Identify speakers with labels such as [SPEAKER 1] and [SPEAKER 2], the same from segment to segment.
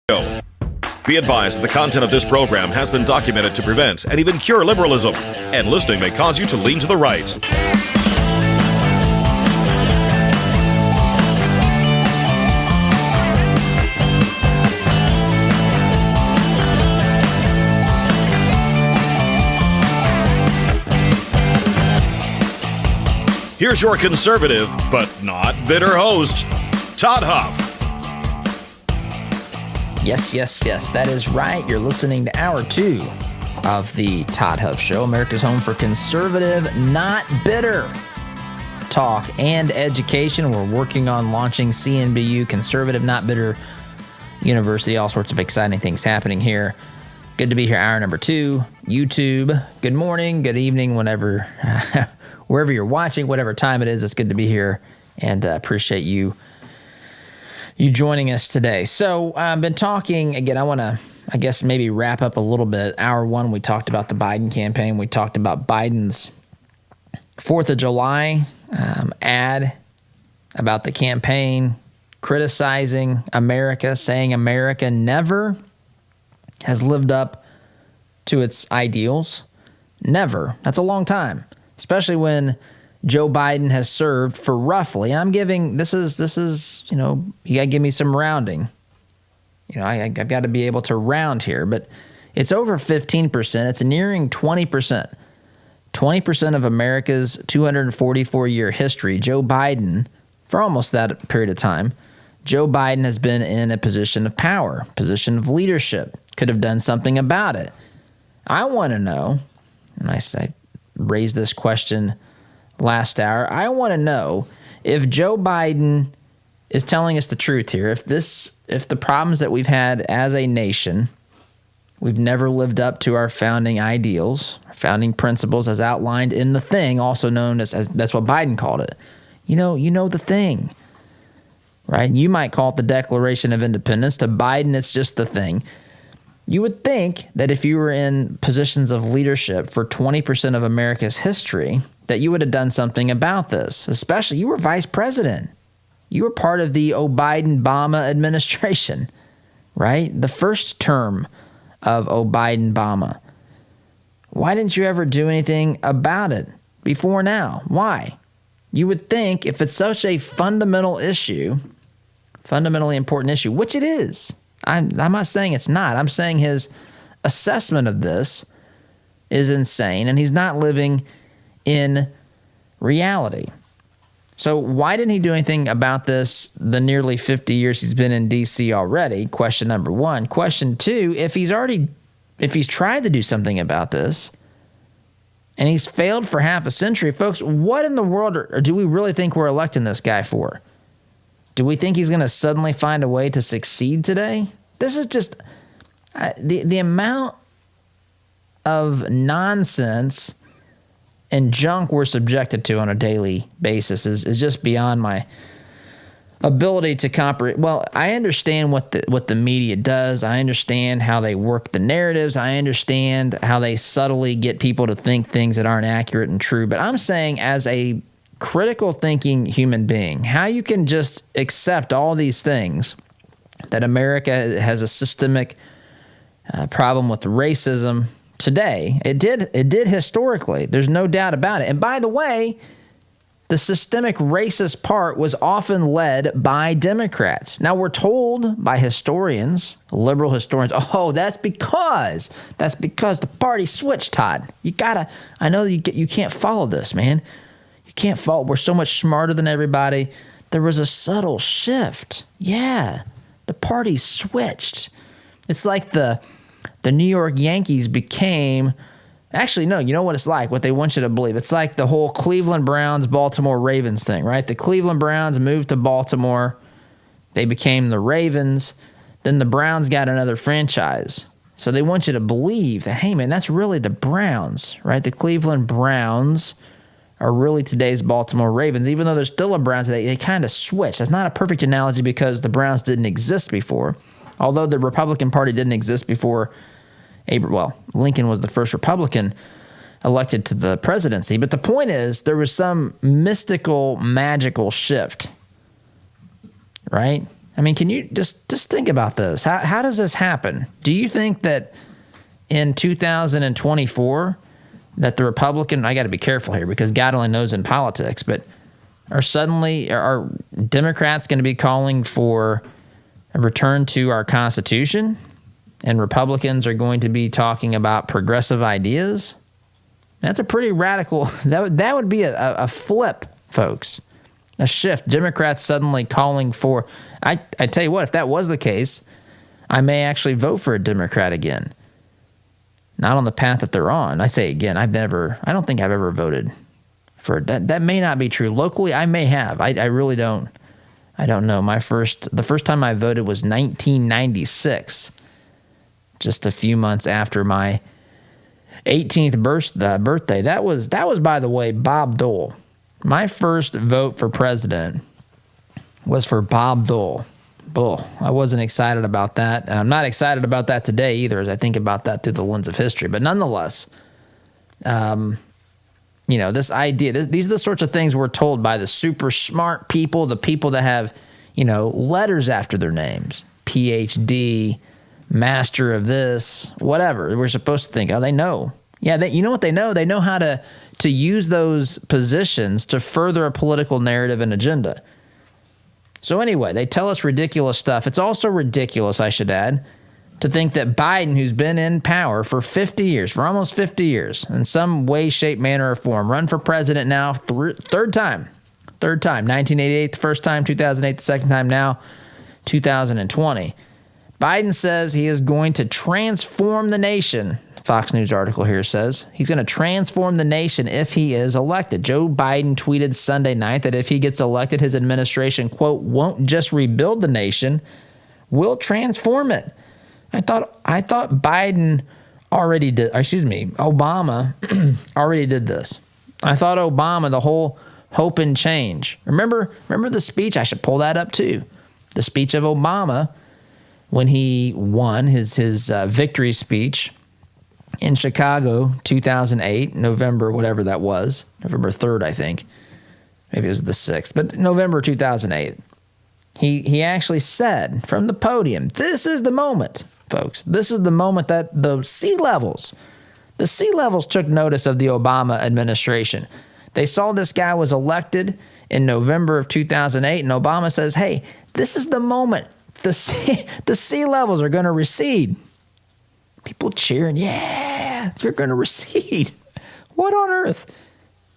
[SPEAKER 1] Be advised that the content of this program has been documented to prevent and even cure liberalism, and listening may cause you to lean to the right. Here's your conservative, but not bitter host, Todd Huff.
[SPEAKER 2] Yes, that is right. You're listening to Hour 2 of the Todd Huff Show, America's home for conservative, not bitter talk and education. We're working on launching CNBU, Conservative Not Bitter University, all sorts of exciting things happening here. Good to be here, hour number 2. YouTube, good morning, good evening, whenever, wherever you're watching, whatever time it is, it's good to be here, and appreciate you joining us today. So I've been talking, again, I want to, I guess, maybe wrap up a little bit. Hour 1, we talked about the Biden campaign. We talked about Biden's 4th of July ad about the campaign, criticizing America, saying America never has lived up to its ideals. Never. That's a long time, especially when Joe Biden has served for roughly, and I'm giving, this is, you know, you got to give me some rounding. You know, I've got to be able to round here, but it's over 15%. It's nearing 20%. 20% of America's 244-year history, Joe Biden, for almost that period of time, Joe Biden has been in a position of power, position of leadership, could have done something about it. I want to know, and I raised this question last hour, I want to know if Joe Biden is telling us the truth here, if the problems that we've had as a nation, we've never lived up to our founding ideals, our founding principles as outlined in the thing, also known as that's what Biden called it. You know the thing, right? You might call it the Declaration of Independence. To Biden, it's just the thing. You would think that if you were in positions of leadership for 20% of America's history, that you would have done something about this. Especially, you were vice president. You were part of the Biden-Obama administration, right? The first term of Biden-Obama. Why didn't you ever do anything about it before now? Why? You would think if it's such a fundamental issue, fundamentally important issue, which it is. I'm not saying it's not. I'm saying his assessment of this is insane, and he's not living in reality. So why didn't he do anything about this the nearly 50 years he's been in D.C. already? Question number 1. Question 2, if he's tried to do something about this and he's failed for half a century, folks, what in the world do we really think we're electing this guy for? Do we think he's going to suddenly find a way to succeed today? This is just the amount of nonsense and junk we're subjected to on a daily basis is just beyond my ability to comprehend. Well, I understand what the media does. I understand how they work the narratives. I understand how they subtly get people to think things that aren't accurate and true. But I'm saying, as a critical thinking human being, how you can just accept all these things, that America has a systemic problem with racism today. It did historically. There's no doubt about it. And by the way, the systemic racist part was often led by Democrats. Now, we're told by historians, liberal historians, oh, that's because the party switched, Todd. I know you can't follow this, man. You can't follow. We're so much smarter than everybody. There was a subtle shift. Yeah, the party switched. It's like the New York Yankees became, actually, no, you know what it's like, what they want you to believe. It's like the whole Cleveland Browns, Baltimore Ravens thing, right? The Cleveland Browns moved to Baltimore. They became the Ravens. Then the Browns got another franchise. So they want you to believe that, hey, man, that's really the Browns, right? The Cleveland Browns are really today's Baltimore Ravens. Even though there's still a Browns, they kind of switched. That's not a perfect analogy because the Browns didn't exist before. Although the Republican Party didn't exist before Lincoln was the first Republican elected to the presidency. But the point is, there was some mystical, magical shift, right? I mean, can you just think about this? How does this happen? Do you think that in 2024 that the Republican, I got to be careful here because God only knows in politics, but are Democrats going to be calling for a return to our Constitution, and Republicans are going to be talking about progressive ideas? That's a pretty radical. That would be a flip, folks, a shift. Democrats suddenly calling for. I tell you what, if that was the case, I may actually vote for a Democrat again. Not on the path that they're on. I say again, I don't think I've ever voted for that. That may not be true. Locally, I may have. I really don't. I don't know. The first time I voted was 1996, just a few months after my 18th birthday. That was, by the way, Bob Dole. My first vote for president was for Bob Dole. Bull. I wasn't excited about that, and I'm not excited about that today either, as I think about that through the lens of history. But nonetheless, this idea, these are the sorts of things we're told by the super smart people, the people that have, letters after their names, PhD, master of this, whatever. We're supposed to think, oh, they know. Yeah, you know what they know? They know how to use those positions to further a political narrative and agenda. So anyway, they tell us ridiculous stuff. It's also ridiculous, I should add, to think that Biden, who's been in power for almost 50 years, in some way, shape, manner, or form, run for president now, third time, 1988 the first time, 2008 the second time, now 2020. Biden says he is going to transform the nation. Fox News article here says he's going to transform the nation if he is elected. Joe Biden tweeted Sunday night that if he gets elected, his administration, quote, won't just rebuild the nation, will transform it. I thought Biden already did, Obama already did this. I thought Obama, the whole hope and change. Remember the speech? I should pull that up too. The speech of Obama when he won his victory speech in Chicago, 2008, November, whatever that was, November 3rd, I think. Maybe it was the 6th, but November 2008. He actually said from the podium, this is the moment, folks. This is the moment that the sea levels took notice of the Obama administration. They saw this guy was elected in November of 2008, and Obama says, hey, this is the moment. The sea levels are going to recede. People cheering, yeah, you're going to recede. What on earth?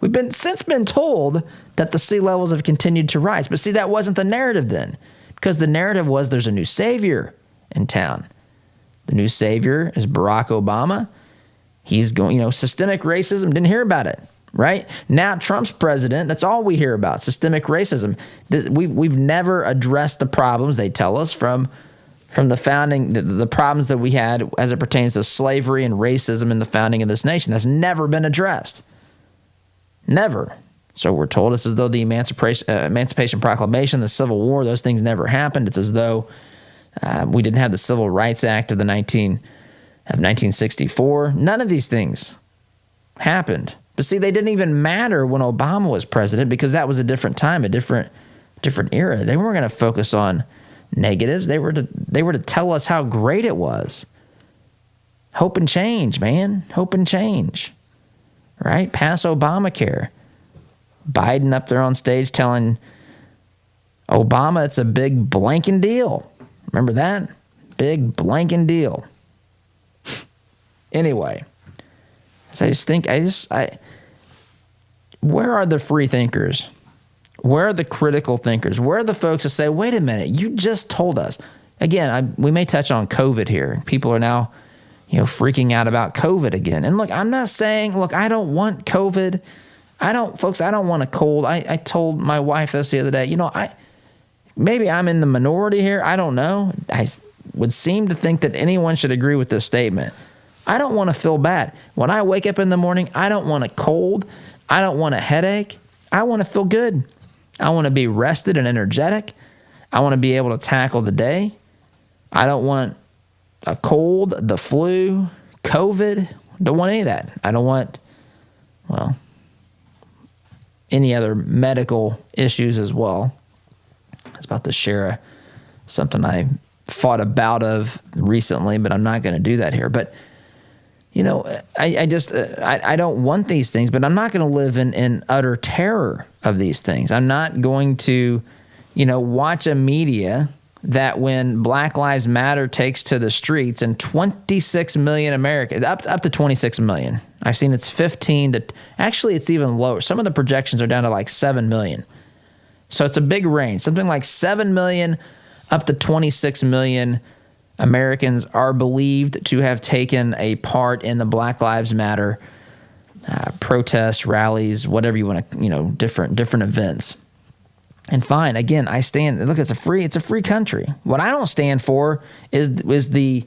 [SPEAKER 2] We've since been told that the sea levels have continued to rise. But see, that wasn't the narrative then, because the narrative was there's a new savior in town. The new savior is Barack Obama. He's going, systemic racism, didn't hear about it, right? Now Trump's president, that's all we hear about, systemic racism. We've never addressed the problems, they tell us, from the founding, the problems that we had as it pertains to slavery and racism in the founding of this nation. That's never been addressed. Never. So we're told it's as though the Emancipation Proclamation, the Civil War, those things never happened. It's as though we didn't have the Civil Rights Act of 1964. None of these things happened. But see, they didn't even matter when Obama was president because that was a different time, a different era. They weren't going to focus on negatives. They were to tell us how great it was. Hope and change, man. Hope and change. Right? Pass Obamacare. Biden up there on stage telling Obama it's a big blanking deal. Remember that? Big blanking deal. Anyway, so where are the free thinkers? Where are the critical thinkers? Where are the folks that say, wait a minute, you just told us. Again, we may touch on COVID here. People are now, freaking out about COVID again. And look, I'm not saying, I don't want COVID. I don't want a cold. I told my wife this the other day. Maybe I'm in the minority here. I don't know. I would seem to think that anyone should agree with this statement. I don't want to feel bad. When I wake up in the morning, I don't want a cold. I don't want a headache. I want to feel good. I want to be rested and energetic. I want to be able to tackle the day. I don't want a cold, the flu, COVID. Don't want any of that. I don't want, any other medical issues as well. I was about to share something I fought a bout of recently, but I'm not going to do that here. But, you know, I don't want these things, but I'm not going to live in utter terror of these things. I'm not going to, you know, watch a media that when Black Lives Matter takes to the streets and 26 million Americans, up to 26 million. I've seen it's 15 to, actually it's even lower. Some of the projections are down to like 7 million. So it's a big range. Something like 7 million up to 26 million Americans are believed to have taken a part in the Black Lives Matter protests, rallies, whatever you want to, you know, different events. And fine, again, I stand. Look, it's a free country. What I don't stand for is the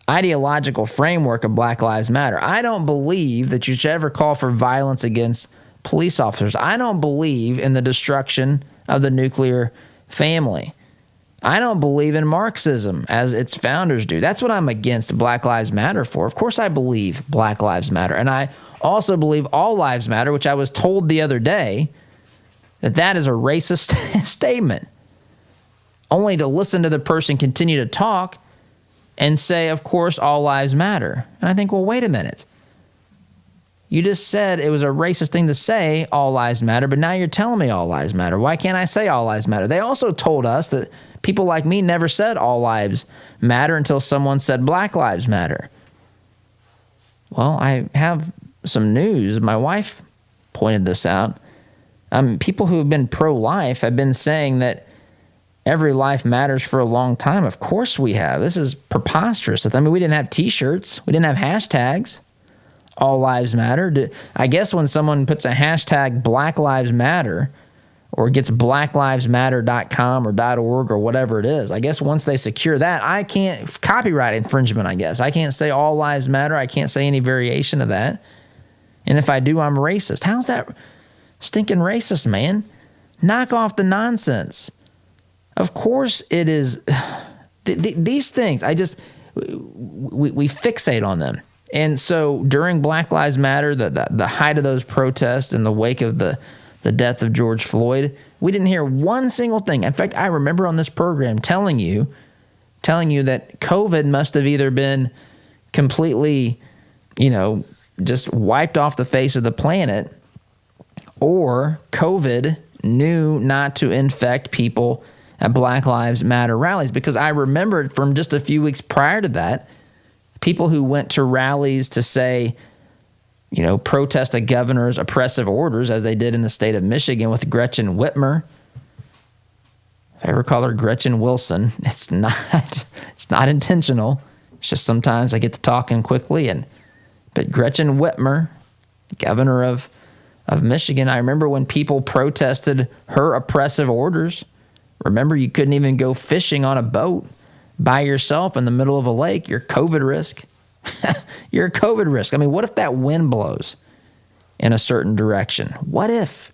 [SPEAKER 2] ideological framework of Black Lives Matter. I don't believe that you should ever call for violence against police officers. I don't believe in the destruction of the nuclear family. I don't believe in Marxism as its founders do. That's what I'm against Black Lives Matter for. Of course I believe Black Lives Matter. And I also believe all lives matter, which I was told the other day that is a racist statement. Only to listen to the person continue to talk and say, of course, all lives matter. And I think, well, wait a minute. You just said it was a racist thing to say all lives matter, but now you're telling me all lives matter. Why can't I say all lives matter? They also told us that people like me never said all lives matter until someone said Black Lives Matter. Well, I have some news. My wife pointed this out. People who have been pro-life have been saying that every life matters for a long time. Of course we have. This is preposterous. I mean, we didn't have T-shirts. We didn't have hashtags. All lives matter. I guess when someone puts a hashtag Black Lives Matter or gets blacklivesmatter.com or .org or whatever it is, I guess once they secure that, I can't, copyright infringement, I guess. I can't say all lives matter. I can't say any variation of that. And if I do, I'm racist. How's that stinking racist, man? Knock off the nonsense. Of course it is. These things, we fixate on them. And so during Black Lives Matter, the height of those protests in the wake of the death of George Floyd, we didn't hear one single thing. In fact, I remember on this program telling you that COVID must have either been completely, you know, just wiped off the face of the planet, or COVID knew not to infect people at Black Lives Matter rallies. Because I remembered from just a few weeks prior to that, people who went to rallies to say, you know, protest a governor's oppressive orders, as they did in the state of Michigan with Gretchen Whitmer. If I ever call her Gretchen Wilson, it's not intentional. It's just sometimes I get to talking quickly. But Gretchen Whitmer, governor of Michigan, I remember when people protested her oppressive orders. Remember, you couldn't even go fishing on a boat by yourself in the middle of a lake. You're COVID risk. You're a COVID risk. I mean, what if that wind blows in a certain direction? What if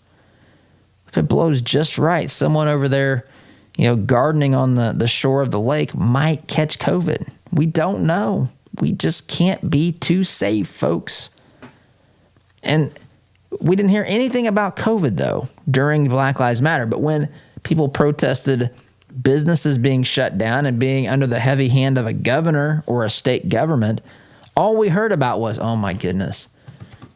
[SPEAKER 2] it blows just right? Someone over there, you know, gardening on the shore of the lake might catch COVID. We don't know. We just can't be too safe, folks. And we didn't hear anything about COVID, though, during Black Lives Matter. But when people protested businesses being shut down and being under the heavy hand of a governor or a state government, all we heard about was, oh my goodness,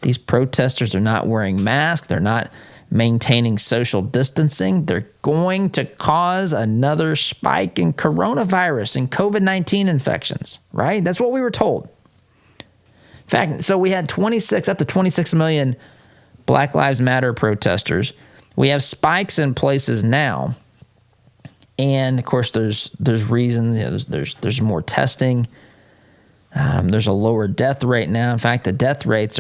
[SPEAKER 2] these protesters are not wearing masks. They're not maintaining social distancing. They're going to cause another spike in coronavirus and COVID-19 infections, right? That's what we were told. In fact, so we had up to 26 million Black Lives Matter protesters. We have spikes in places now. And of course, there's reasons. You know, there's more testing. There's a lower death rate now. In fact, the death rates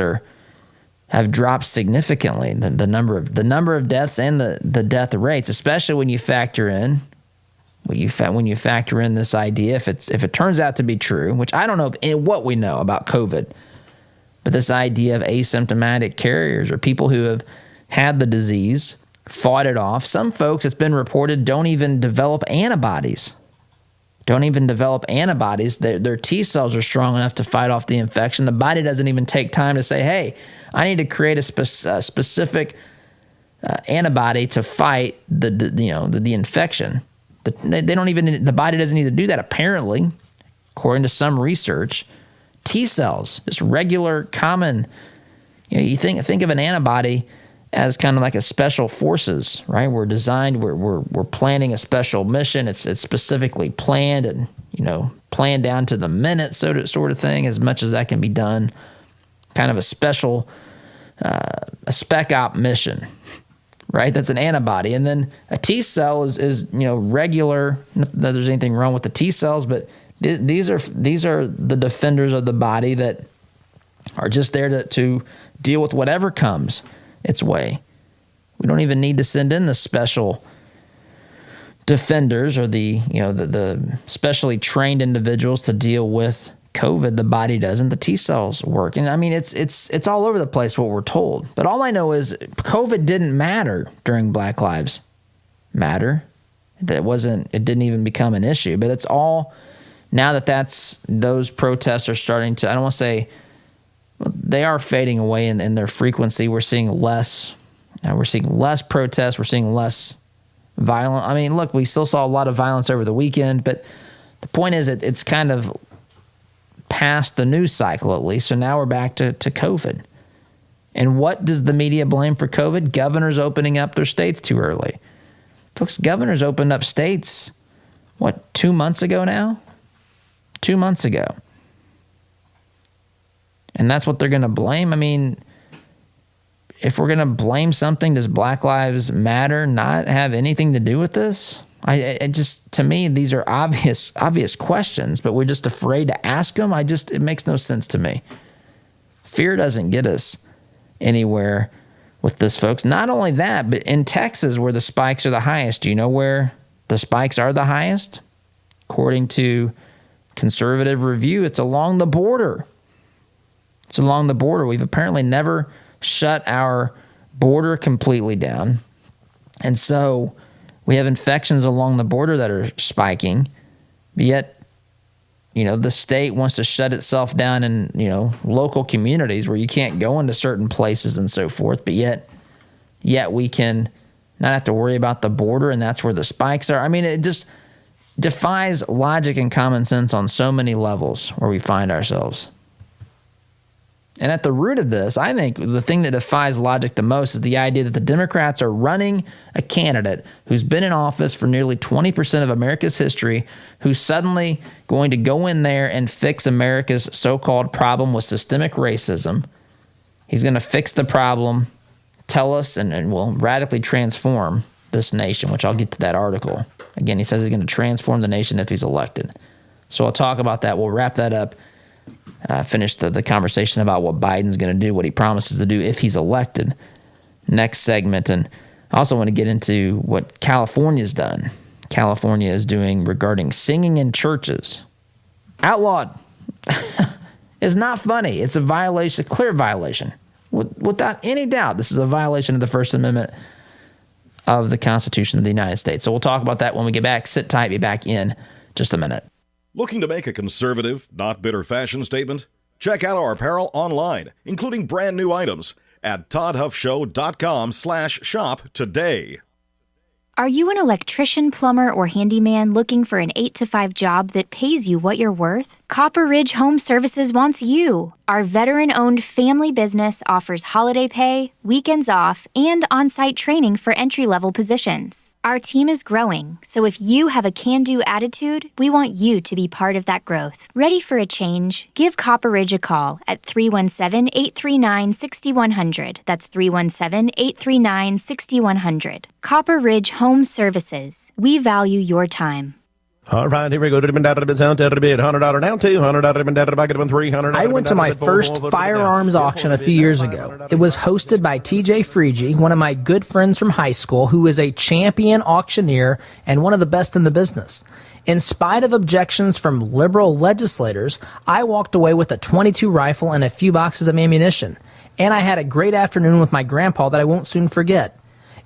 [SPEAKER 2] have dropped significantly. The number of deaths and the death rates, especially when you factor in this idea, if it turns out to be true, which I don't know what we know about COVID, but this idea of asymptomatic carriers or people who have had the disease, fought it off. Some folks, it's been reported, don't even develop antibodies. Their T cells are strong enough to fight off the infection. The body doesn't even take time to say, hey, I need to create a specific antibody to fight the infection. They don't even, the body doesn't need to do that, apparently, according to some research. T cells, just regular, common, you think of an antibody as kind of like a special forces, right? We're designed, we're planning a special mission. It's specifically planned and, planned down to the minute, sort of thing, as much as that can be done. Kind of a special, a spec op mission, right? That's an antibody. And then a T cell is regular. Not that there's anything wrong with the T cells, but these are the defenders of the body that are just there to deal with whatever comes its way. We don't even need to send in the special defenders or the specially trained individuals to deal with COVID. The body doesn't. The T cells work. And I mean, it's all over the place what we're told. But all I know is COVID didn't matter during Black Lives Matter. It didn't even become an issue. But it's all, now those protests are starting to, I don't want to say, they are fading away in their frequency. We're seeing less protests. We're seeing less violence. I mean, look, we still saw a lot of violence over the weekend, but the point is it's kind of past the news cycle, at least. So now we're back to COVID. And what does the media blame for COVID? Governors opening up their states too early. Folks, governors opened up states, 2 months ago now? 2 months ago. And that's what they're going to blame? I mean, if we're going to blame something, does Black Lives Matter not have anything to do with this? To me, these are obvious questions, but we're just afraid to ask them. It makes no sense to me. Fear doesn't get us anywhere with this, folks. Not only that, but in Texas, where the spikes are the highest, do you know where the spikes are the highest? According to Conservative Review, it's along the border. It's along the border. We've apparently never shut our border completely down. And so we have infections along the border that are spiking. But yet, the state wants to shut itself down in, local communities where you can't go into certain places and so forth. But yet we can not have to worry about the border, and that's where the spikes are. I mean, it just defies logic and common sense on so many levels where we find ourselves. And at the root of this, I think the thing that defies logic the most is the idea that the Democrats are running a candidate who's been in office for nearly 20% of America's history, who's suddenly going to go in there and fix America's so-called problem with systemic racism. He's going to fix the problem, tell us, and will radically transform this nation, which I'll get to that article. Again, he says he's going to transform the nation if he's elected. So I'll talk about that. We'll wrap that up. Finish the conversation about what Biden's going to do, what he promises to do if he's elected, next segment. And I also want to get into what California's done. California is doing regarding singing in churches. Outlawed. It's not funny. It's a violation, a clear violation. Without any doubt, this is a violation of the First Amendment of the Constitution of the United States. So we'll talk about that when we get back. Sit tight, be back in just a minute.
[SPEAKER 1] Looking to make a conservative, not bitter fashion statement? Check out our apparel online, including brand new items at toddhuffshow.com/shop today.
[SPEAKER 3] Are you an electrician, plumber, or handyman looking for an 8-to-5 job that pays you what you're worth? Copper Ridge Home Services wants you. Our veteran-owned family business offers holiday pay, weekends off, and on-site training for entry-level positions. Our team is growing, so if you have a can-do attitude, we want you to be part of that growth. Ready for a change? Give Copper Ridge a call at 317-839-6100. That's 317-839-6100. Copper Ridge Home Services. We value your time.
[SPEAKER 4] All right, here we go. $100 down, $100 down, $200 $300.
[SPEAKER 2] I went to my first firearms auction a few years ago. It was hosted by TJ Freege, one of my good friends from high school, who is a champion auctioneer and one of the best in the business. In spite of objections from liberal legislators, I walked away with a .22 rifle and a few boxes of ammunition. And I had a great afternoon with my grandpa that I won't soon forget.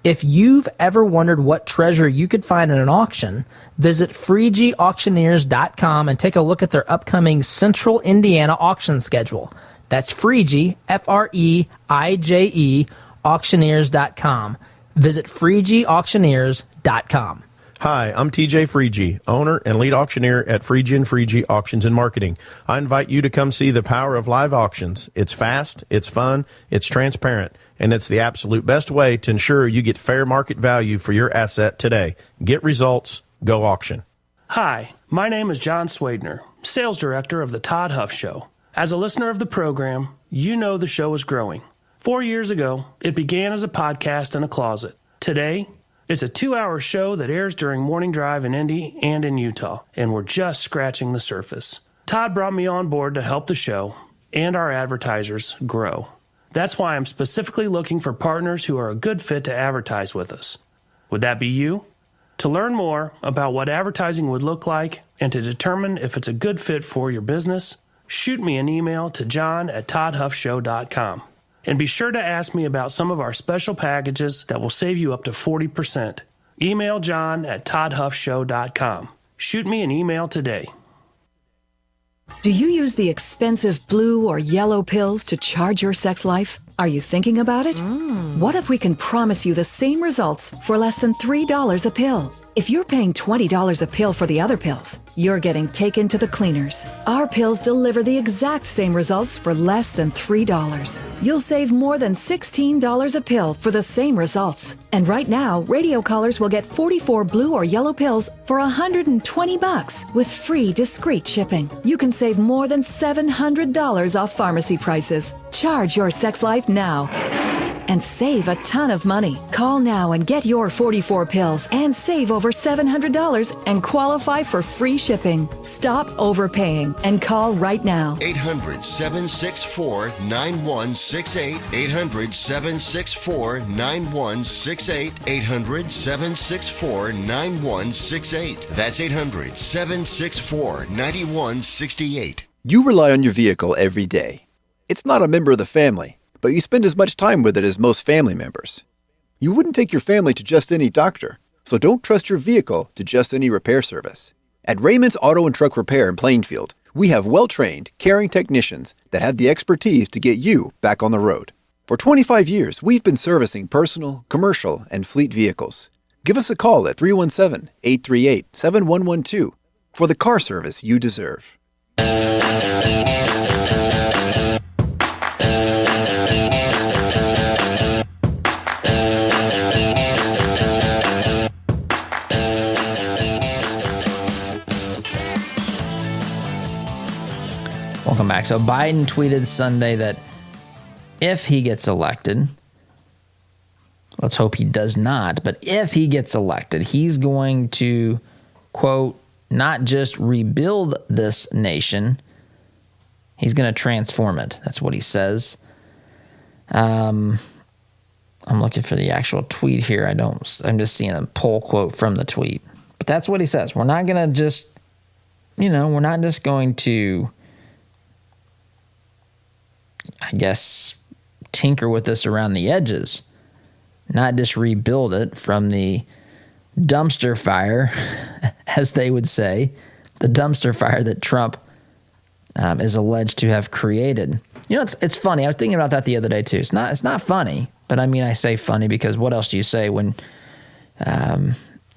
[SPEAKER 2] If you've ever wondered what treasure you could find in an auction, visit FreegeAuctioneers.com and take a look at their upcoming Central Indiana auction schedule. That's Freege, F-R-E-I-J-E, auctioneers.com. Visit FreegeAuctioneers.com.
[SPEAKER 4] Hi, I'm TJ Freegee, owner and lead auctioneer at Freegee Auctions and Marketing. I invite you to come see the power of live auctions. It's fast, it's fun, it's transparent, and it's the absolute best way to ensure you get fair market value for your asset today. Get results, go auction.
[SPEAKER 5] Hi, my name is John Swadner, Sales Director of the Todd Huff Show. As a listener of the program, you know the show is growing. 4 years ago, it began as a podcast in a closet. Today, it's a 2-hour show that airs during morning drive in Indy and in Utah, and we're just scratching the surface. Todd brought me on board to help the show and our advertisers grow. That's why I'm specifically looking for partners who are a good fit to advertise with us. Would that be you? To learn more about what advertising would look like and to determine if it's a good fit for your business, shoot me an email to john@toddhuffshow.com. And be sure to ask me about some of our special packages that will save you up to 40%. Email john@toddhuffshow.com. Shoot me an email today.
[SPEAKER 6] Do you use the expensive blue or yellow pills to charge your sex life? Are you thinking about it? What if we can promise you the same results for less than $3 a pill? If you're paying $20 a pill for the other pills, you're getting taken to the cleaners. Our pills deliver the exact same results for less than $3. You'll save more than $16 a pill for the same results. And right now, radio callers will get 44 blue or yellow pills for $120 with free discreet shipping. You can save more than $700 off pharmacy prices. Charge your sex life now and save a ton of money. Call now and get your 44 pills and save over $700 and qualify for free shipping. Stop overpaying and call right now.
[SPEAKER 7] 800-764-9168. 800-764-9168. 800-764-9168. That's 800-764-9168.
[SPEAKER 8] You rely on your vehicle every day. It's not a member of the family, but you spend as much time with it as most family members. You wouldn't take your family to just any doctor, so don't trust your vehicle to just any repair service. At Raymond's Auto and Truck Repair in Plainfield, we have well-trained, caring technicians that have the expertise to get you back on the road. For 25 years, we've been servicing personal, commercial, and fleet vehicles. Give us a call at 317-838-7112 for the car service you deserve.
[SPEAKER 2] Welcome back. So Biden tweeted Sunday that if he gets elected, let's hope he does not, but if he gets elected, he's going to, quote, not just rebuild this nation, he's going to transform it. That's what he says. I'm looking for the actual tweet here. I'm just seeing a pull quote from the tweet. But that's what he says. We're not going to just, we're not just going to, I guess, tinker with this around the edges, not just rebuild it from the dumpster fire, as they would say, the dumpster fire that Trump is alleged to have created. It's funny. I was thinking about that the other day too. It's not funny, but I say funny because what else do you say when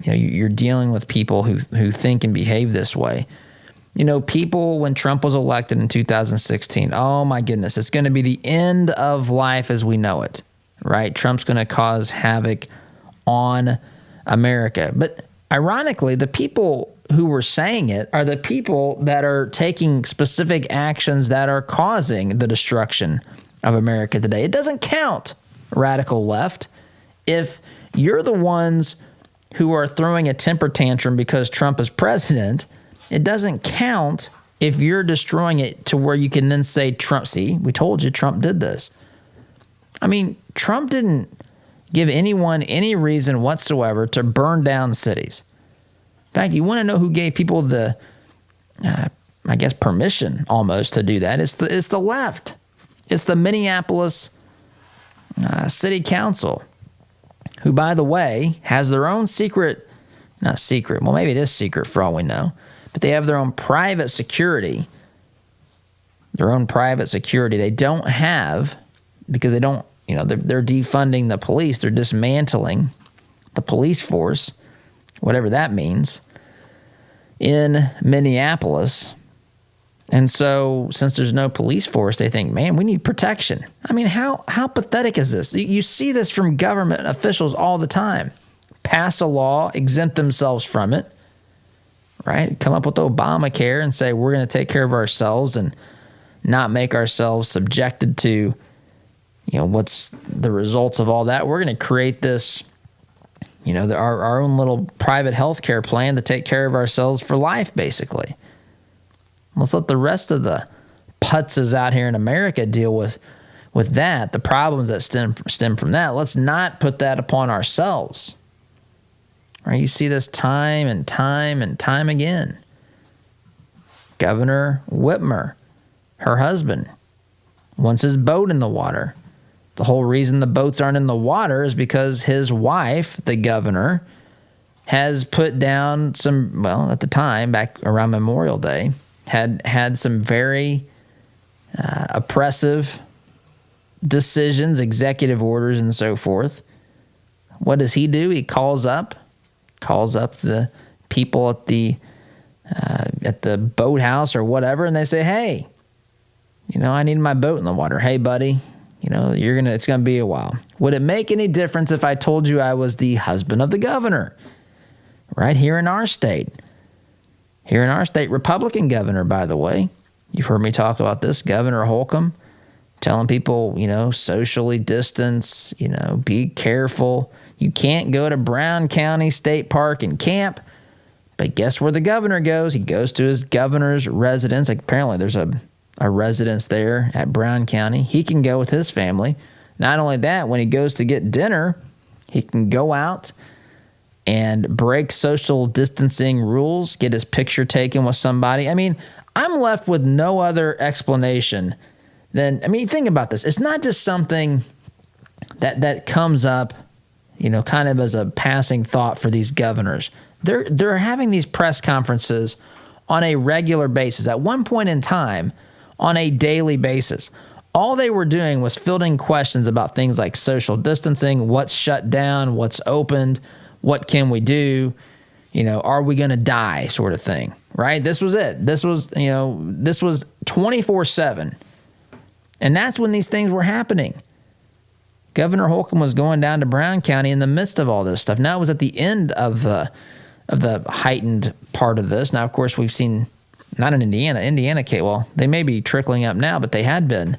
[SPEAKER 2] you're dealing with people who think and behave this way? People, when Trump was elected in 2016, oh my goodness, it's going to be the end of life as we know it, right? Trump's going to cause havoc on America. But ironically, the people who were saying it are the people that are taking specific actions that are causing the destruction of America today. It doesn't count, radical left, if you're the ones who are throwing a temper tantrum because Trump is president. It doesn't count if you're destroying it to where you can then say, Trump, see, we told you Trump did this. Trump didn't give anyone any reason whatsoever to burn down cities. In fact, you want to know who gave people the, permission almost to do that? It's the left. It's the Minneapolis City Council, who, by the way, has their own not secret, well, maybe it is secret for all we know, but they have their own private security. They don't have, because they don't, they're defunding the police. They're dismantling the police force. whatever that means, in Minneapolis. And so since there's no police force, they think, man, we need protection. I mean, how pathetic is this? You see this from government officials all the time. Pass a law, exempt themselves from it, right? Come up with Obamacare and say we're going to take care of ourselves and not make ourselves subjected to, what's the results of all that. We're going to create this, our own little private health care plan to take care of ourselves for life, basically. Let's let the rest of the putzes out here in America deal with that, the problems that stem from that. Let's not put that upon ourselves. Right? You see this time and time and time again. Governor Whitmer, her husband, wants his boat in the water. The whole reason the boats aren't in the water is because his wife, the governor, has put down some, well, at the time, back around Memorial Day, had some very oppressive decisions, executive orders, and so forth. What does he do? He calls up the people at the boathouse or whatever, and they say, hey, I need my boat in the water. Hey, buddy, it's gonna be a while. Would it make any difference if I told you I was the husband of the governor? Right here in our state. Here in our state, Republican governor, by the way. You've heard me talk about this, Governor Holcomb, telling people, socially distance, be careful. You can't go to Brown County State Park and camp. But guess where the governor goes? He goes to his governor's residence. Like, apparently there's a residence there at Brown County. He can go with his family. Not only that, when he goes to get dinner, he can go out and break social distancing rules, get his picture taken with somebody. I mean, I'm left with no other explanation than, think about this. It's not just something that comes up, kind of as a passing thought for these governors. They're having these press conferences on a regular basis. At one point in time, on a daily basis, all they were doing was fielding questions about things like social distancing, what's shut down, what's opened, what can we do, are we going to die, sort of thing, right? This was it. This was 24/7. And that's when these things were happening. Governor Holcomb was going down to Brown County in the midst of all this stuff. Now it was at the end of the heightened part of this. Now, of course, we've seen, not in Indiana, well, they may be trickling up now, but they had been.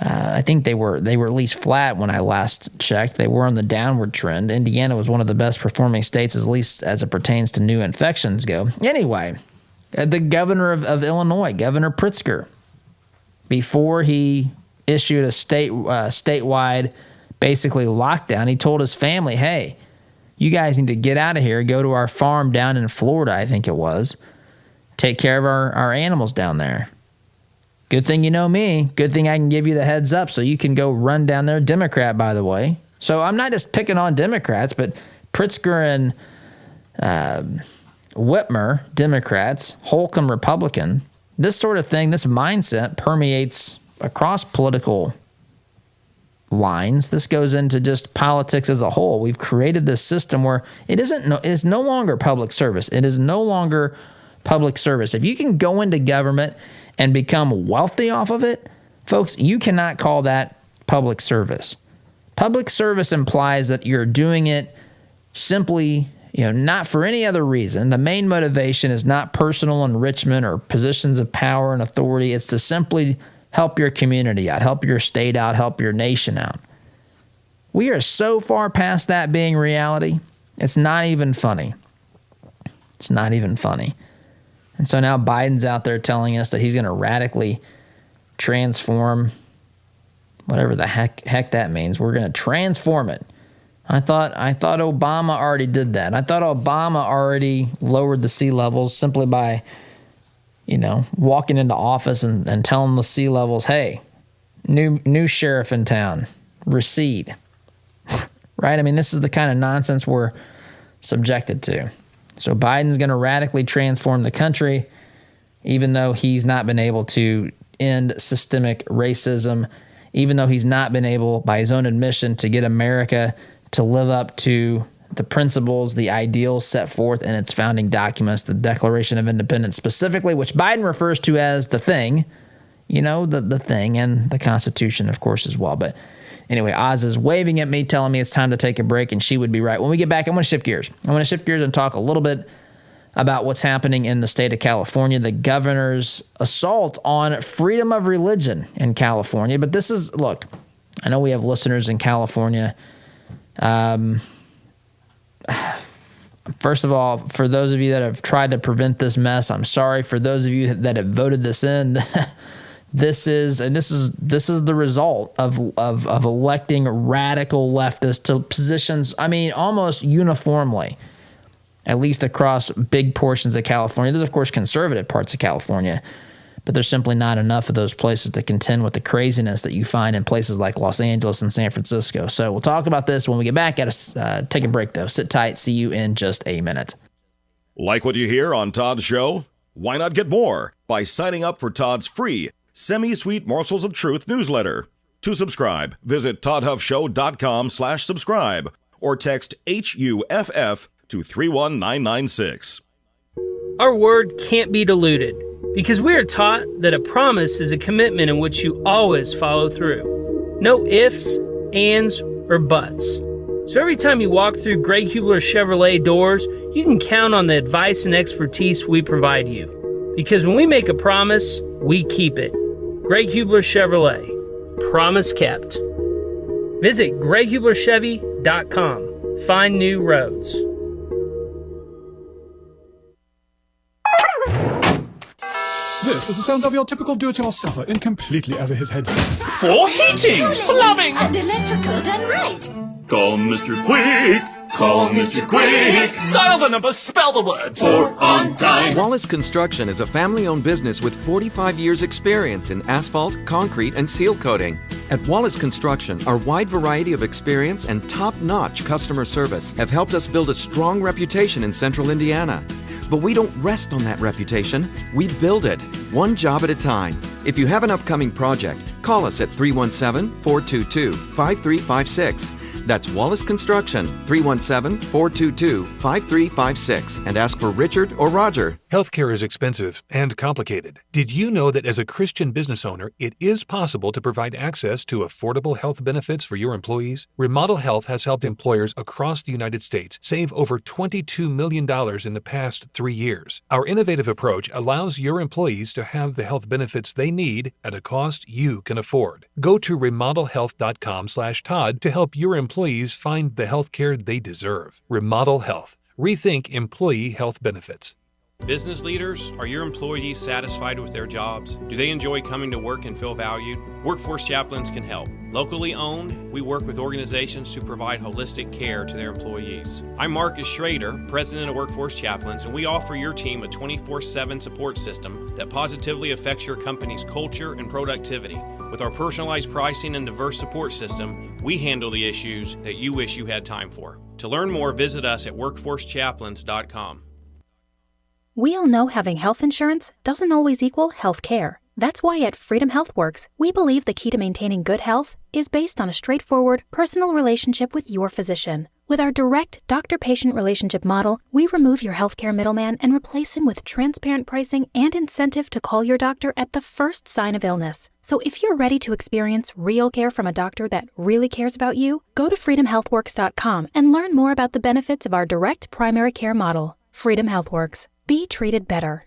[SPEAKER 2] I think they were at least flat when I last checked. They were on the downward trend. Indiana was one of the best performing states, at least as it pertains to new infections go. Anyway, the governor of Illinois, Governor Pritzker, before he issued a statewide basically lockdown, he told his family, hey, you guys need to get out of here, go to our farm down in Florida, I think it was, take care of our animals down there. Good thing you know me. Good thing I can give you the heads up so you can go run down there. Democrat, by the way. So I'm not just picking on Democrats, but Pritzker and Whitmer, Democrats, Holcomb, Republican. This sort of thing, this mindset permeates across political lines. This goes into just politics as a whole. We've created this system where it's no longer public service. It is no longer public service. If you can go into government and become wealthy off of it, folks, you cannot call that public service. Public service implies that you're doing it simply, not for any other reason. The main motivation is not personal enrichment or positions of power and authority. It's to simply help your community out, help your state out, help your nation out. We are so far past that being reality, it's not even funny. It's not even funny. And so now Biden's out there telling us that he's going to radically transform whatever the heck that means. We're going to transform it. I thought Obama already did that. I thought Obama already lowered the sea levels simply by, walking into office and telling the sea levels, hey, new sheriff in town, recede. Right? This is the kind of nonsense we're subjected to. So Biden's going to radically transform the country, even though he's not been able to end systemic racism, even though he's not been able, by his own admission, to get America to live up to the principles, the ideals set forth in its founding documents, the Declaration of Independence specifically, which Biden refers to as the thing, the thing, and the Constitution, of course, as well. But anyway, Oz is waving at me, telling me it's time to take a break, and she would be right. When we get back, I'm going to shift gears. And talk a little bit about what's happening in the state of California, the governor's assault on freedom of religion in California. But this is, look, I know we have listeners in California. First of all, for those of you that have tried to prevent this mess, I'm sorry. For those of you that have voted this in, this is the result of electing radical leftists to positions, almost uniformly, at least across big portions of California. There's, of course, conservative parts of California, but there's simply not enough of those places to contend with the craziness that you find in places like Los Angeles and San Francisco. So we'll talk about this when we get back. Take a break, though. Sit tight. See you in just a minute.
[SPEAKER 1] Like what you hear on Todd's show? Why not get more by signing up for Todd's free Semi-Sweet Morsels of Truth newsletter. To subscribe, visit toddhuffshow.com/subscribe or text HUFF to 31996.
[SPEAKER 9] Our word can't be diluted because we are taught that a promise is a commitment in which you always follow through. No ifs, ands, or buts. So every time you walk through Greg Hubler Chevrolet doors, you can count on the advice and expertise we provide you. Because when we make a promise, we keep it. Greg Hubler Chevrolet. Promise kept. Visit GregHublerChevy.com. Find new roads.
[SPEAKER 10] This is the sound of your typical do-it-yourselfer in completely over his head.
[SPEAKER 11] For heating, plumbing,
[SPEAKER 12] and electrical done right.
[SPEAKER 11] Call Mr. Quick. Call Mr. Quick. Dial the number, spell the words. For on time.
[SPEAKER 13] Wallace Construction is a family-owned business with 45 years experience in asphalt, concrete, and seal coating. At Wallace Construction, our wide variety of experience and top-notch customer service have helped us build a strong reputation in central Indiana. But we don't rest on that reputation. We build it, one job at a time. If you have an upcoming project, call us at 317-422-5356. That's Wallace Construction, 317-422-5356, and ask for Richard or Roger.
[SPEAKER 14] Healthcare is expensive and complicated. Did you know that as a Christian business owner, it is possible to provide access to affordable health benefits for your employees? Remodel Health has helped employers across the United States save over $22 million in the past 3 years. Our innovative approach allows your employees to have the health benefits they need at a cost you can afford. Go to remodelhealth.com/Todd to help your employees find the health care they deserve. Remodel Health. Rethink employee health benefits.
[SPEAKER 15] Business leaders, are your employees satisfied with their jobs? Do they enjoy coming to work and feel valued? Workforce Chaplains can help. Locally owned, we work with organizations to provide holistic care to their employees. I'm Marcus Schrader, President of Workforce Chaplains, and we offer your team a 24/7 support system that positively affects your company's culture and productivity. With our personalized pricing and diverse support system, we handle the issues that you wish you had time for. To learn more, visit us at workforcechaplains.com.
[SPEAKER 16] We all know having health insurance doesn't always equal health care. That's why at Freedom HealthWorks, we believe the key to maintaining good health is based on a straightforward, personal relationship with your physician. With our direct doctor-patient relationship model, we remove your healthcare middleman and replace him with transparent pricing and incentive to call your doctor at the first sign of illness. So if you're ready to experience real care from a doctor that really cares about you, go to freedomhealthworks.com and learn more about the benefits of our direct primary care model. Freedom HealthWorks. Be treated better.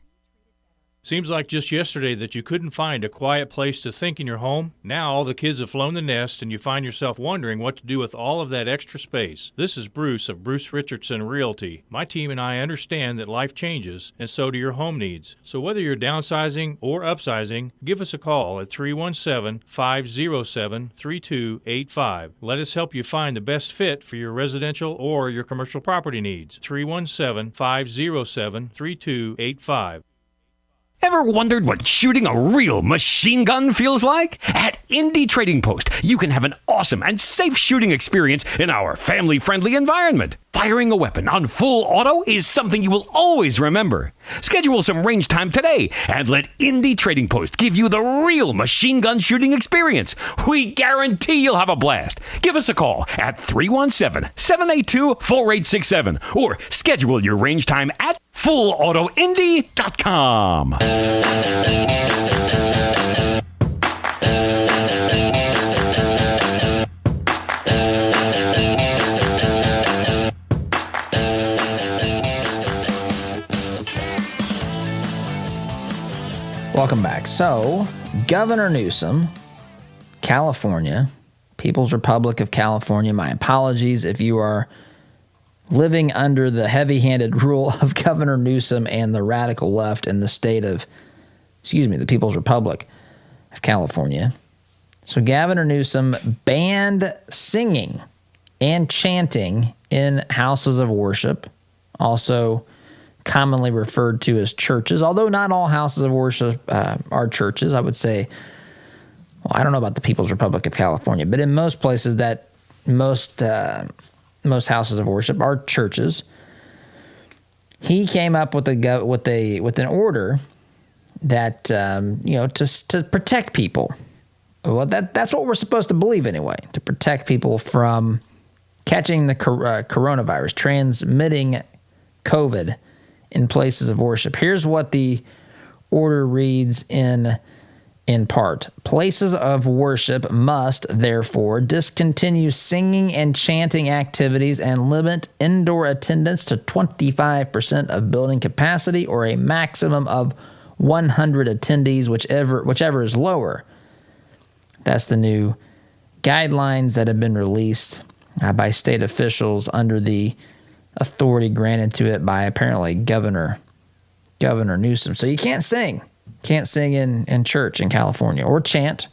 [SPEAKER 17] Seems like just yesterday that you couldn't find a quiet place to think in your home. Now all the kids have flown the nest and you find yourself wondering what to do with all of that extra space. This is Bruce of Bruce Richardson Realty. My team and I understand that life changes, and so do your home needs. So whether you're downsizing or upsizing, give us a call at 317-507-3285. Let us help you find the best fit for your residential or your commercial property needs. 317-507-3285.
[SPEAKER 18] Ever wondered what shooting a real machine gun feels like? At Indie Trading Post, you can have an awesome and safe shooting experience in our family-friendly environment. Firing a weapon on full auto is something you will always remember. Schedule some range time today and let Indy Trading Post give you the real machine gun shooting experience. We guarantee you'll have a blast. Give us a call at 317-782-4867 or schedule your range time at fullautoindy.com.
[SPEAKER 2] Welcome back. So, Governor Newsom, California, People's Republic of California, my apologies if you are living under the heavy-handed rule of Governor Newsom and the radical left in the the People's Republic of California. So, Governor Newsom banned singing and chanting in houses of worship, also commonly referred to as churches, although not all houses of worship are churches. I would say, well, I don't know about the People's Republic of California, but in most places that most houses of worship are churches. He came up with an order that to protect people. Well, that's what we're supposed to believe anyway, to protect people from catching the coronavirus, transmitting COVID in places of worship. Here's what the order reads in part. Places of worship must, therefore, discontinue singing and chanting activities and limit indoor attendance to 25% of building capacity or a maximum of 100 attendees, whichever is lower. That's the new guidelines that have been released by state officials under the authority granted to it by apparently Governor Newsom. So you can't sing in church in California or chant.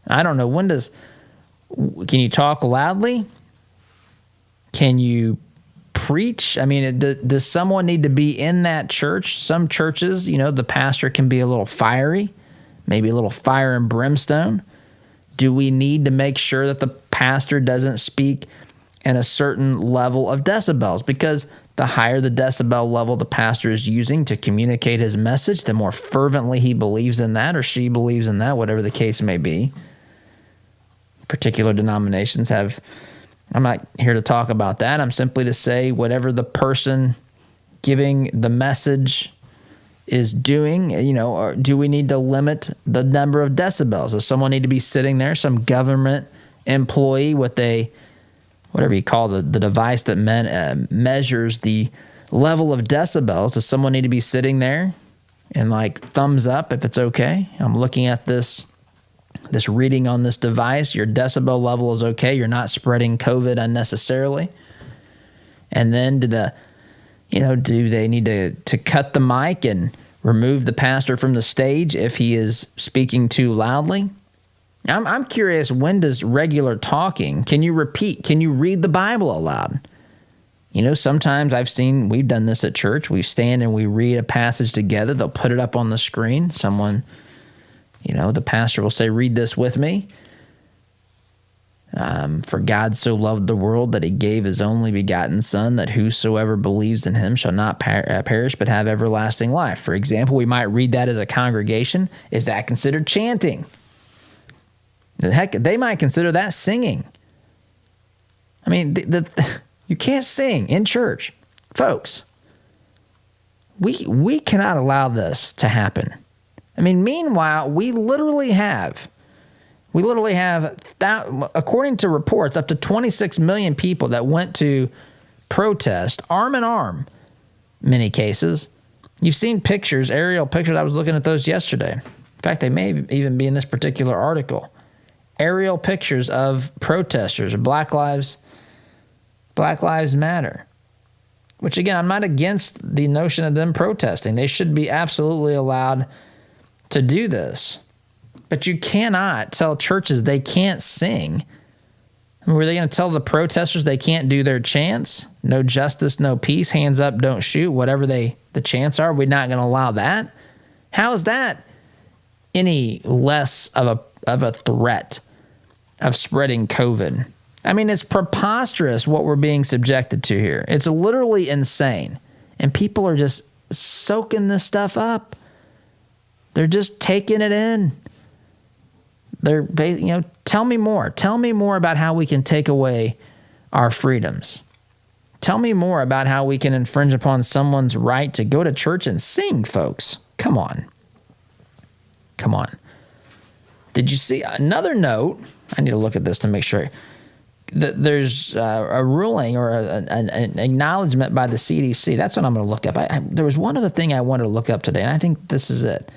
[SPEAKER 2] I don't know, can you talk loudly? Can you preach? I mean, does someone need to be in that church? Some churches, the pastor can be a little fiery, maybe a little fire and brimstone. Do we need to make sure that the pastor doesn't speak and a certain level of decibels? Because the higher the decibel level the pastor is using to communicate his message, the more fervently he believes in that or she believes in that, whatever the case may be. Particular denominations have, I'm not here to talk about that. I'm simply to say whatever the person giving the message is doing, or do we need to limit the number of decibels? Does someone need to be sitting there, some government employee with a whatever you call the device that measures the level of decibels? Does someone need to be sitting there and thumbs up if it's okay? I'm looking at this reading on this device. Your decibel level is okay. You're not spreading COVID unnecessarily. And then do they need to cut the mic and remove the pastor from the stage if he is speaking too loudly? I'm curious, when does regular talking, can you read the Bible aloud? Sometimes we've done this at church. We stand and we read a passage together. They'll put it up on the screen. Someone, the pastor will say, read this with me. For God so loved the world that he gave his only begotten Son, that whosoever believes in him shall not perish but have everlasting life. For example, we might read that as a congregation. Is that considered chanting? Heck, they might consider that singing. I mean, you can't sing in church. Folks, we cannot allow this to happen. I mean, meanwhile, we literally have, according to reports, up to 26 million people that went to protest, arm in arm, many cases. You've seen pictures, aerial pictures. I was looking at those yesterday. In fact, they may even be in this particular article. Aerial pictures of protesters, Black Lives Matter. Which, again, I'm not against the notion of them protesting. They should be absolutely allowed to do this. But you cannot tell churches they can't sing. I mean, were they going to tell the protesters they can't do their chants? No justice, no peace, hands up, don't shoot, whatever the chants are. We're not going to allow that. How is that any less of a threat of spreading COVID I mean, it's preposterous what we're being subjected to here. It's literally insane. And people are just soaking this stuff up. They're just taking it in. Tell me more. Tell me more about how we can take away our freedoms. Tell me more about how we can infringe upon someone's right to go to church and sing, folks. Come on. Come on. Did you see another note? I need to look at this to make sure. There's a ruling or an acknowledgement by the CDC. That's what I'm going to look up. There was one other thing I wanted to look up today, and I think this is it.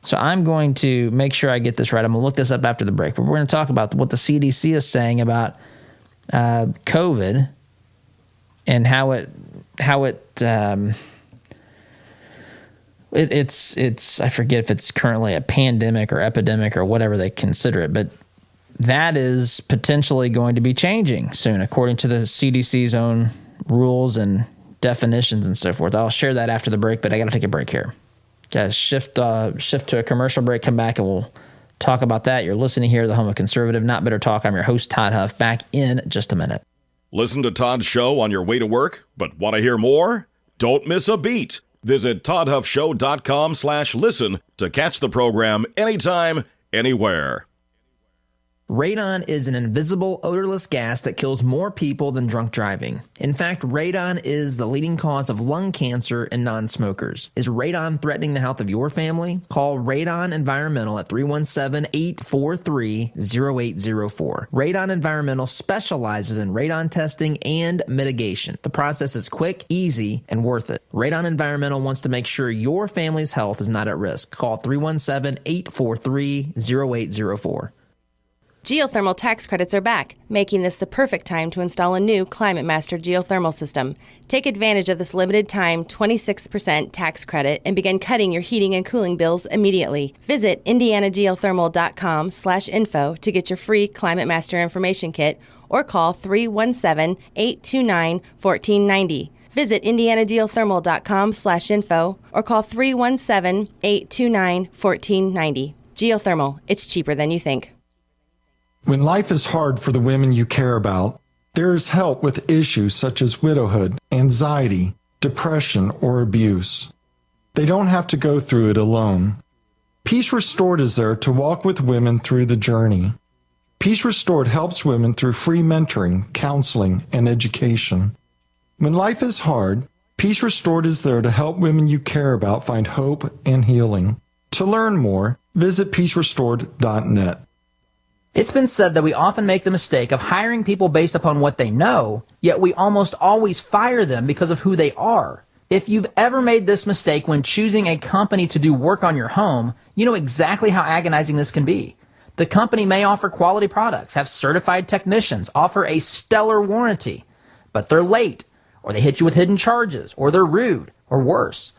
[SPEAKER 2] So I'm going to make sure I get this right. I'm going to look this up after the break. But we're going to talk about what the CDC is saying about COVID and it's I forget if it's currently a pandemic or epidemic or whatever they consider it, but that is potentially going to be changing soon, according to the CDC's own rules and definitions and so forth. I'll share that after the break, but I got to take a break here. Guys, shift to a commercial break, come back, and we'll talk about that. You're listening here to the home of conservative, not bitter talk. I'm your host, Todd Huff, back in just a minute.
[SPEAKER 1] Listen to Todd's show on your way to work, but want to hear more? Don't miss a beat. Visit toddhuffshow.com/listen to catch the program anytime, anywhere.
[SPEAKER 2] Radon is an invisible, odorless gas that kills more people than drunk driving. In fact, radon is the leading cause of lung cancer in non-smokers. Is radon threatening the health of your family? Call Radon Environmental at 317-843-0804. Radon Environmental specializes in radon testing and mitigation. The process is quick, easy, and worth it. Radon Environmental wants to make sure your family's health is not at risk. Call 317-843-0804.
[SPEAKER 19] Geothermal tax credits are back, making this the perfect time to install a new Climate Master geothermal system. Take advantage of this limited time 26% tax credit and begin cutting your heating and cooling bills immediately. Visit indianageothermal.com/info to get your free Climate Master information kit or call 317-829-1490. Visit indianageothermal.com/info or call 317-829-1490. Geothermal, it's cheaper than you think.
[SPEAKER 20] When life is hard for the women you care about, there is help with issues such as widowhood, anxiety, depression, or abuse. They don't have to go through it alone. Peace Restored is there to walk with women through the journey. Peace Restored helps women through free mentoring, counseling, and education. When life is hard, Peace Restored is there to help women you care about find hope and healing. To learn more, visit peacerestored.net.
[SPEAKER 2] It's been said that we often make the mistake of hiring people based upon what they know, yet we almost always fire them because of who they are. If you've ever made this mistake when choosing a company to do work on your home, you know exactly how agonizing this can be. The company may offer quality products, have certified technicians, offer a stellar warranty, but they're late, or they hit you with hidden charges, or they're rude, or worse.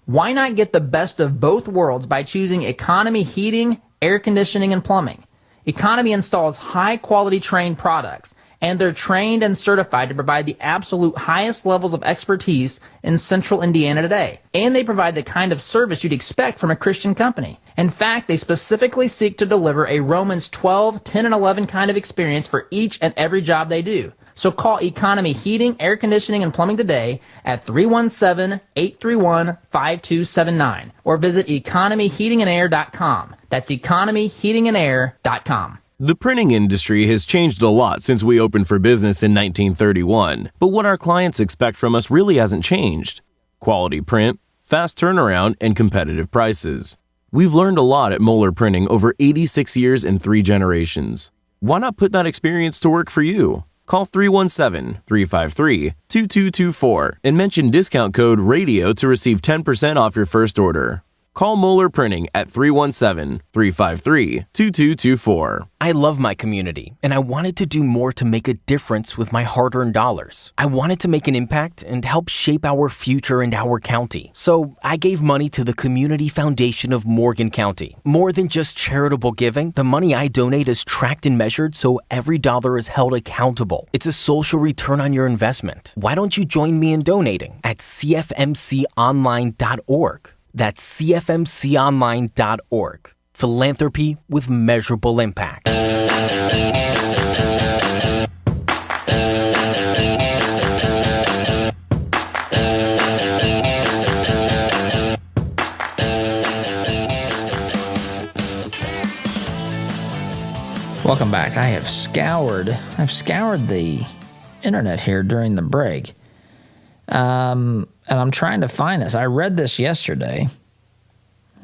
[SPEAKER 2] Why not get the best of both worlds by choosing Economy Heating, Air Conditioning, and Plumbing? Economy installs high-quality trained products, and they're trained and certified to provide the absolute highest levels of expertise in central Indiana today. And they provide the kind of service you'd expect from a Christian company. In fact, they specifically seek to deliver a Romans 12, 10, and 11 kind of experience for each and every job they do. So call Economy Heating, Air Conditioning, and Plumbing today at 317-831-5279 or visit economyheatingandair.com. That's economyheatingandair.com.
[SPEAKER 21] The printing industry has changed a lot since we opened for business in 1931, but what our clients expect from us really hasn't changed. Quality print, fast turnaround, and competitive prices. We've learned a lot at Moeller Printing over 86 years and 3 generations. Why not put that experience to work for you? Call 317-353-2224 and mention discount code RADIO to receive 10% off your first order. Call Moeller Printing at 317-353-2224.
[SPEAKER 22] I love my community, and I wanted to do more to make a difference with my hard-earned dollars. I wanted to make an impact and help shape our future and our county. So I gave money to the Community Foundation of Morgan County. More than just charitable giving, the money I donate is tracked and measured so every dollar is held accountable. It's a social return on your investment. Why don't you join me in donating at cfmconline.org? That's cfmconline.org. Philanthropy with measurable impact.
[SPEAKER 2] Welcome back. I've scoured the internet here during the break. And I'm trying to find this. I read this yesterday.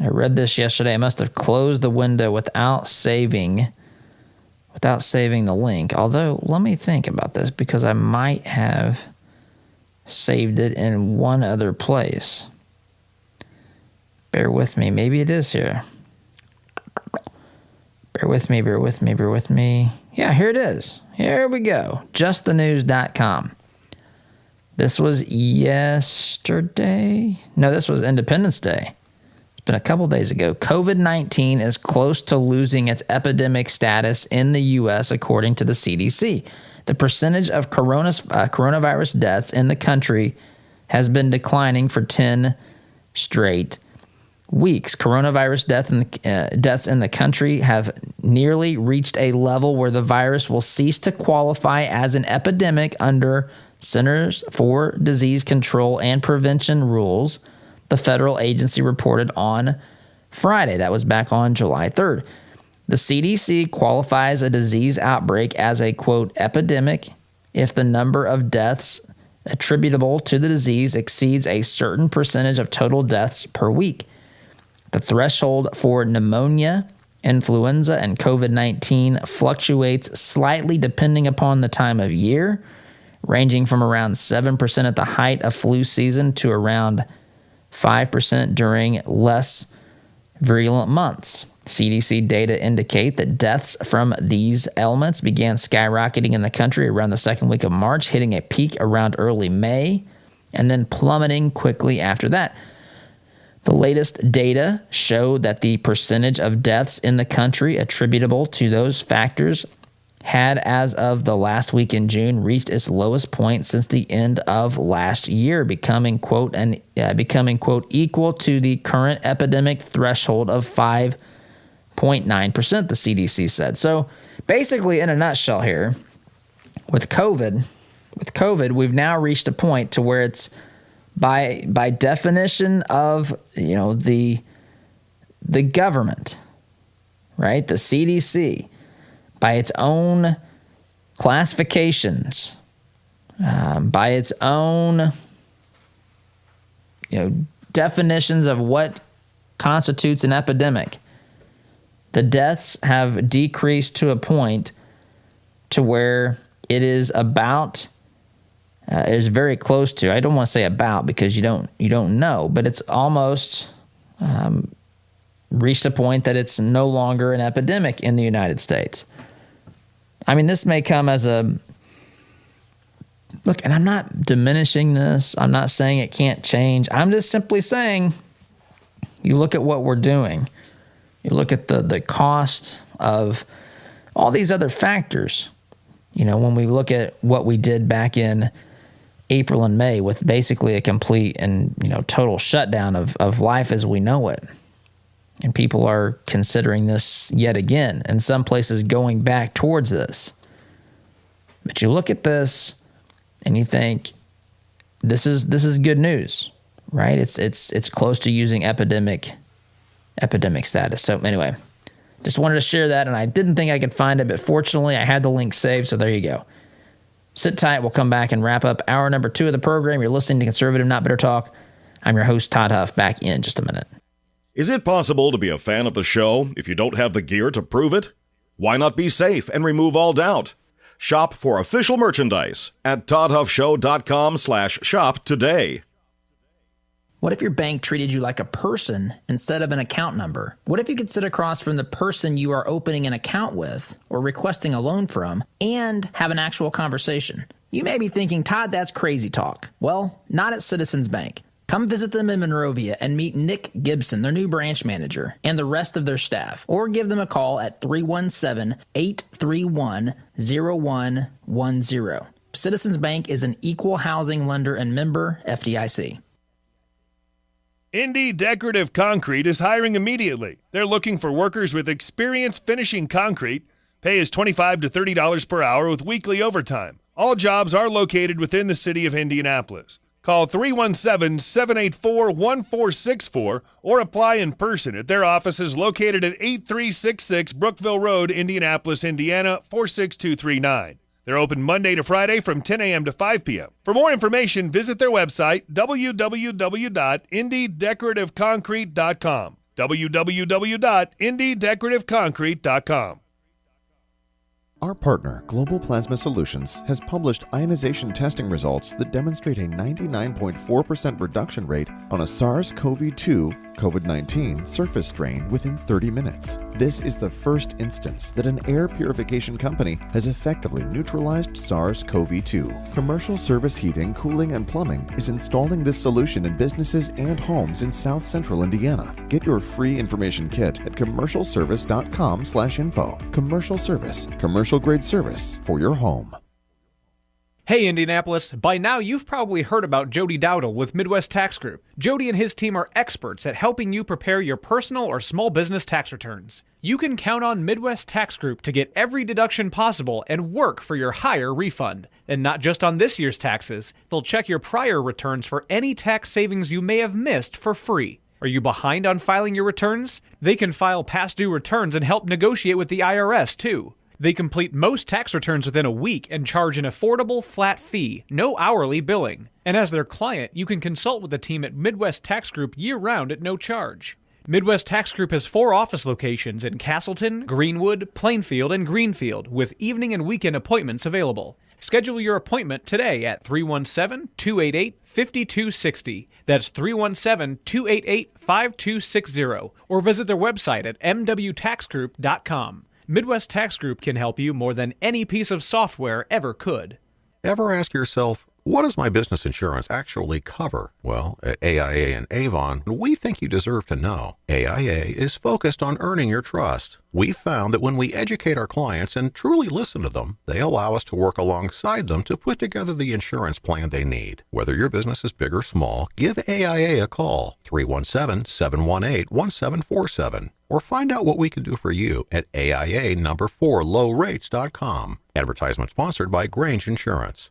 [SPEAKER 2] I must have closed the window without saving the link. Although, let me think about this because I might have saved it in one other place. Bear with me. Maybe it is here. Bear with me. Yeah, here it is. Here we go. JustTheNews.com. This was yesterday. No, this was Independence Day. It's been a couple days ago. COVID-19 is close to losing its epidemic status in the U.S., according to the CDC. The percentage of coronavirus deaths in the country has been declining for 10 straight weeks. Coronavirus deaths in the country have nearly reached a level where the virus will cease to qualify as an epidemic under Centers for Disease Control and Prevention rules, the federal agency reported on Friday. That was back on July 3rd. The CDC qualifies a disease outbreak as a, quote, epidemic if the number of deaths attributable to the disease exceeds a certain percentage of total deaths per week. The threshold for pneumonia, influenza, and COVID-19 fluctuates slightly depending upon the time of year, ranging from around 7% at the height of flu season to around 5% during less virulent months. CDC data indicate that deaths from these ailments began skyrocketing in the country around the second week of March, hitting a peak around early May, and then plummeting quickly after that. The latest data show that the percentage of deaths in the country attributable to those factors had, as of the last week in June, reached its lowest point since the end of last year, becoming, quote, equal to the current epidemic threshold of 5.9%, the CDC said. So basically, in a nutshell here, with COVID, we've now reached a point to where it's by definition of, the government, right? The CDC, by its own classifications, by its own, definitions of what constitutes an epidemic, the deaths have decreased to a point to where it is about. Is very close to. I don't want to say about because you don't know, but it's almost reached a point that it's no longer an epidemic in the United States. I mean, this may come as a look, and I'm not diminishing this. I'm not saying it can't change. I'm just simply saying, you look at what we're doing. You look at the cost of all these other factors. When we look at what we did back in April and May with basically a complete and total shutdown of life as we know it. And people are considering this yet again, and some places going back towards this. But you look at this and you think this is good news, right? It's close to using epidemic status. So anyway, just wanted to share that, and I didn't think I could find it, but fortunately I had the link saved, so there you go. Sit tight. We'll come back and wrap up hour number 2 of the program. You're listening to Conservative Not Bitter Talk. I'm your host, Todd Huff, back in just a minute.
[SPEAKER 1] Is it possible to be a fan of the show if you don't have the gear to prove it? Why not be safe and remove all doubt? Shop for official merchandise at toddhuffshow.com/shop today.
[SPEAKER 2] What if your bank treated you like a person instead of an account number? What if you could sit across from the person you are opening an account with or requesting a loan from and have an actual conversation? You may be thinking, Todd, that's crazy talk. Well, not at Citizens Bank. Come visit them in Monrovia and meet Nick Gibson, their new branch manager, and the rest of their staff. Or give them a call at 317-831-0110. Citizens Bank is an equal housing lender and member FDIC.
[SPEAKER 3] Indy Decorative Concrete is hiring immediately. They're looking for workers with experience finishing concrete. Pay is $25 to $30 per hour with weekly overtime. All jobs are located within the city of Indianapolis. Call 317-784-1464 or apply in person at their offices located at 8366 Brookville Road, Indianapolis, Indiana, 46239. They're open Monday to Friday from 10 a.m. to 5 p.m. For more information, visit their website, www.indiedecorativeconcrete.com. www.indiedecorativeconcrete.com.
[SPEAKER 4] Our partner, Global Plasma Solutions, has published ionization testing results that demonstrate a 99.4% reduction rate on a SARS-CoV-2 COVID-19 surface strain within 30 minutes. This is the first instance that an air purification company has effectively neutralized SARS-CoV-2. Commercial Service Heating, Cooling, and Plumbing is installing this solution in businesses and homes in South Central Indiana. Get your free information kit at commercialservice.com/info. Commercial Service, commercial-grade service for your home.
[SPEAKER 5] Hey Indianapolis, by now you've probably heard about Jody Dowdle with Midwest Tax Group. Jody and his team are experts at helping you prepare your personal or small business tax returns. You can count on Midwest Tax Group to get every deduction possible and work for your higher refund. And not just on this year's taxes, they'll check your prior returns for any tax savings you may have missed for free. Are you behind on filing your returns? They can file past due returns and help negotiate with the IRS too. They complete most tax returns within a week and charge an affordable, flat fee, no hourly billing. And as their client, you can consult with the team at Midwest Tax Group year-round at no charge. Midwest Tax Group has 4 office locations in Castleton, Greenwood, Plainfield, and Greenfield, with evening and weekend appointments available. Schedule your appointment today at 317-288-5260. That's 317-288-5260. Or visit their website at mwtaxgroup.com. Midwest Tax Group can help you more than any piece of software ever could.
[SPEAKER 23] Ever ask yourself, what does my business insurance actually cover? Well, at AIA and Avon, we think you deserve to know. AIA is focused on earning your trust. We've found that when we educate our clients and truly listen to them, they allow us to work alongside them to put together the insurance plan they need. Whether your business is big or small, give AIA a call, 317-718-1747, or find out what we can do for you at AIA4lowrates.com. Advertisement sponsored by Grange Insurance.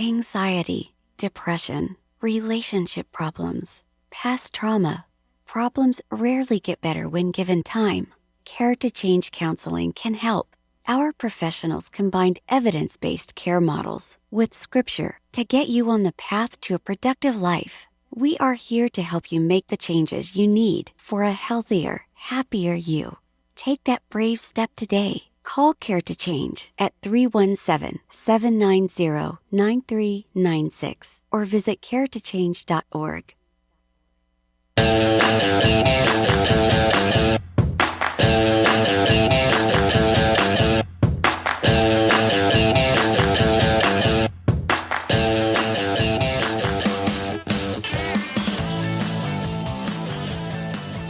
[SPEAKER 12] Anxiety, depression, relationship problems, past trauma. Problems rarely get better when given time. Care to Change Counseling can help. Our professionals combined evidence-based care models with scripture to get you on the path to a productive life. We are here to help you make the changes you need for a healthier, happier you. Take that brave step today. Call Care to Change at 317-790-9396 or visit caretochange.org.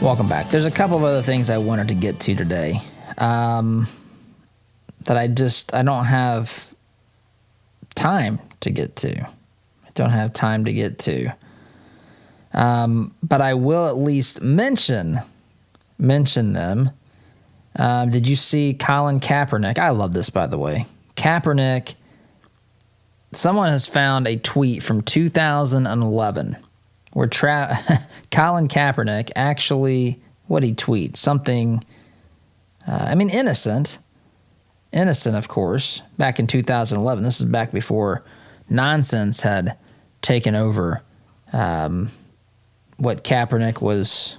[SPEAKER 2] Welcome back. There's a couple of other things I wanted to get to today. That I don't have time to get to. But I will at least mention them. Did you see Colin Kaepernick? I love this, by the way. Kaepernick, someone has found a tweet from 2011 where Colin Kaepernick actually, what he tweets? Something, innocent, of course, back in 2011. This is back before nonsense had taken over what Kaepernick was,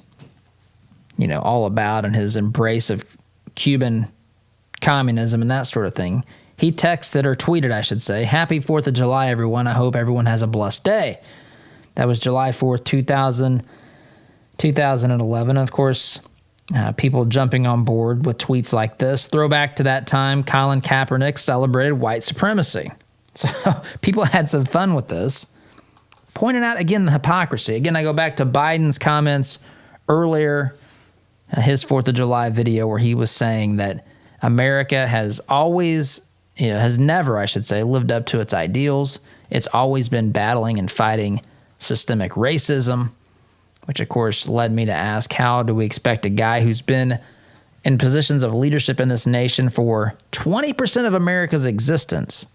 [SPEAKER 2] all about, and his embrace of Cuban communism and that sort of thing. He texted, or tweeted, I should say, "Happy 4th of July, everyone. I hope everyone has a blessed day." That was July 4th, 2011. Of course, people jumping on board with tweets like this. Throwback to that time, Colin Kaepernick celebrated white supremacy. So people had some fun with this. Pointing out, again, the hypocrisy. Again, I go back to Biden's comments earlier, his 4th of July video, where he was saying that America has always, has never, I should say, lived up to its ideals. It's always been battling and fighting systemic racism, which, of course, led me to ask, how do we expect a guy who's been in positions of leadership in this nation for 20% of America's existence?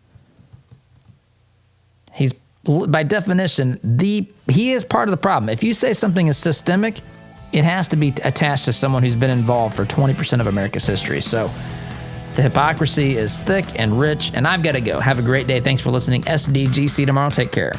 [SPEAKER 2] He's by definition, he is part of the problem. If you say something is systemic, it has to be attached to someone who's been involved for 20% of America's history. So the hypocrisy is thick and rich, and I've got to go. Have a great day. Thanks for listening. SDGC tomorrow. Take care.